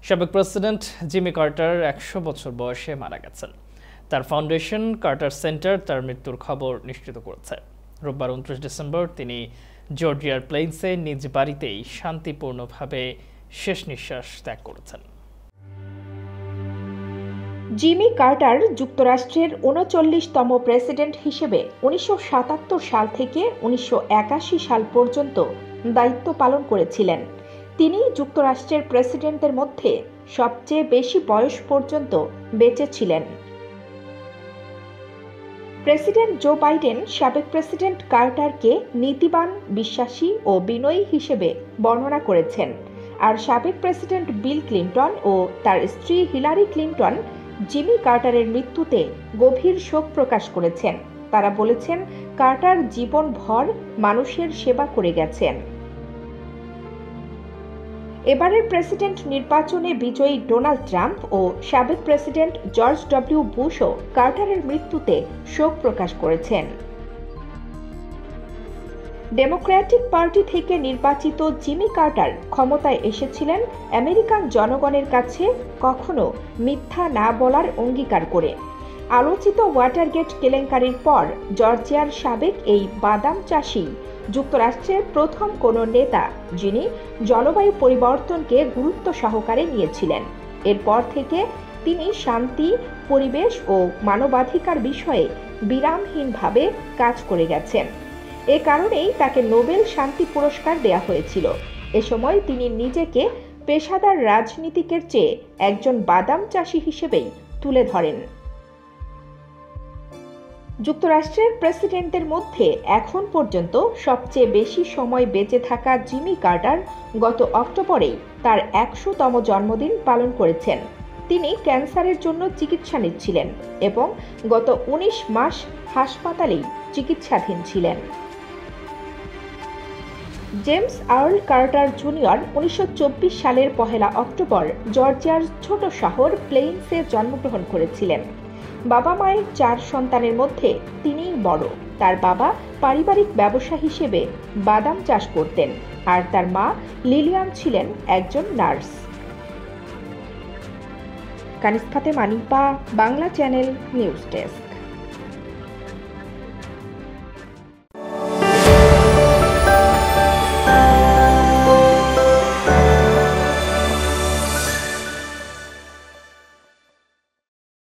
সাবেক president Jimmy Carter ১০০ বছর বয়সে মারা গেছেন। তার ফাউন্ডেশন কার্টার সেন্টার তার মৃত্যুর খবর নিশ্চিত করেছে। রোববার ২৯ ডিসেম্বর তিনি জর্জিয়ার প্লেইন্সে নিজ বাড়িতেই শান্তিপূর্ণভাবে শেষ নিঃশ্বাস ত্যাগ করেছেন। জিমি কার্টার যুক্তরাষ্ট্রের ৩৯তম প্রেসিডেন্ট হিসেবে ১৯৭৭ সাল থেকে ১৯৮১ সাল পর্যন্ত দায়িত্ব পালন করেছিলেন। তিনি যুক্তরাষ্ট্রের প্রেসিডেন্টদের মধ্যে সবচেয়ে বেশি বয়স পর্যন্ত বেঁচে ছিলেন। প্রেসিডেন্ট জো বাইডেন সাবেক প্রেসিডেন্ট কার্টারকে নীতিবান, বিশ্বাসী ও বিনয়ী হিসেবে বর্ণনা করেছেন। আর সাবেক প্রেসিডেন্ট বিল ক্লিন্টন ও তার স্ত্রী হিলারি ক্লিন্টন জিমি কার্টারের মৃত্যুতে গভীর শোক প্রকাশ করেছেন। তারা বলেছেন, কার্টার জীবনভর মানুষের সেবা করে গেছেন। এবারের প্রেসিডেন্ট নির্বাচনে বিজয়ী ডোনাল্ড ট্রাম্প ও সাবেক প্রেসিডেন্ট জর্জ ডব্লিউ বুশও কার্টারের মৃত্যুতে শোক প্রকাশ করেছেন। ডেমোক্র্যাটিক পার্টি থেকে নির্বাচিত জিমি কার্টার ক্ষমতায় এসেছিলেন আমেরিকান জনগণের কাছে কখনো মিথ্যা না বলার অঙ্গীকার করে। আলোচিত ওয়াটারগেট কেলেঙ্কারির পর জর্জিয়ার সাবেক এই বাদাম চাষী যুক্তরাষ্ট্রের প্রথম কোনো নেতা যিনি জলবায়ু পরিবর্তনকে গুরুত্ব সহকারে নিয়েছিলেন। এরপর থেকে তিনি শান্তি, পরিবেশ ও মানবাধিকার বিষয়ে বিরামহীনভাবে কাজ করে গেছেন। এ কারণেই তাকে নোবেল শান্তি পুরস্কার দেয়া হয়েছিল। এ সময় তিনি নিজেকে পেশাদার রাজনীতিকের চেয়ে একজন বাদাম চাষী হিসেবেই তুলে ধরেন। যুক্তরাষ্ট্রের প্রেসিডেন্টদের মধ্যে এখন পর্যন্ত সবচেয়ে বেশি সময় বেঁচে থাকা জিমি কার্টার গত অক্টোবরেই তার ১০০তম জন্মদিন পালন করেছেন। তিনি ক্যান্সারের জন্য চিকিৎসা নিচ্ছিলেন এবং গত ১৯ মাস হাসপাতালেই চিকিৎসাধীন ছিলেন। জেমস আর্ল কার্টার জুনিয়র ১৯২৪ সালের ১ অক্টোবর জর্জিয়ার ছোট শহর প্লেইন্সে জন্মগ্রহণ করেছিলেন। বাবা মায়ের ৪ সন্তানের মধ্যে তিনিই বড়। তার বাবা পারিবারিক ব্যবসা হিসেবে বাদাম চাষ করতেন, আর তার মা লিলিয়ান ছিলেন একজন nurse. Kaniz Fatema, Bangla channel news desk.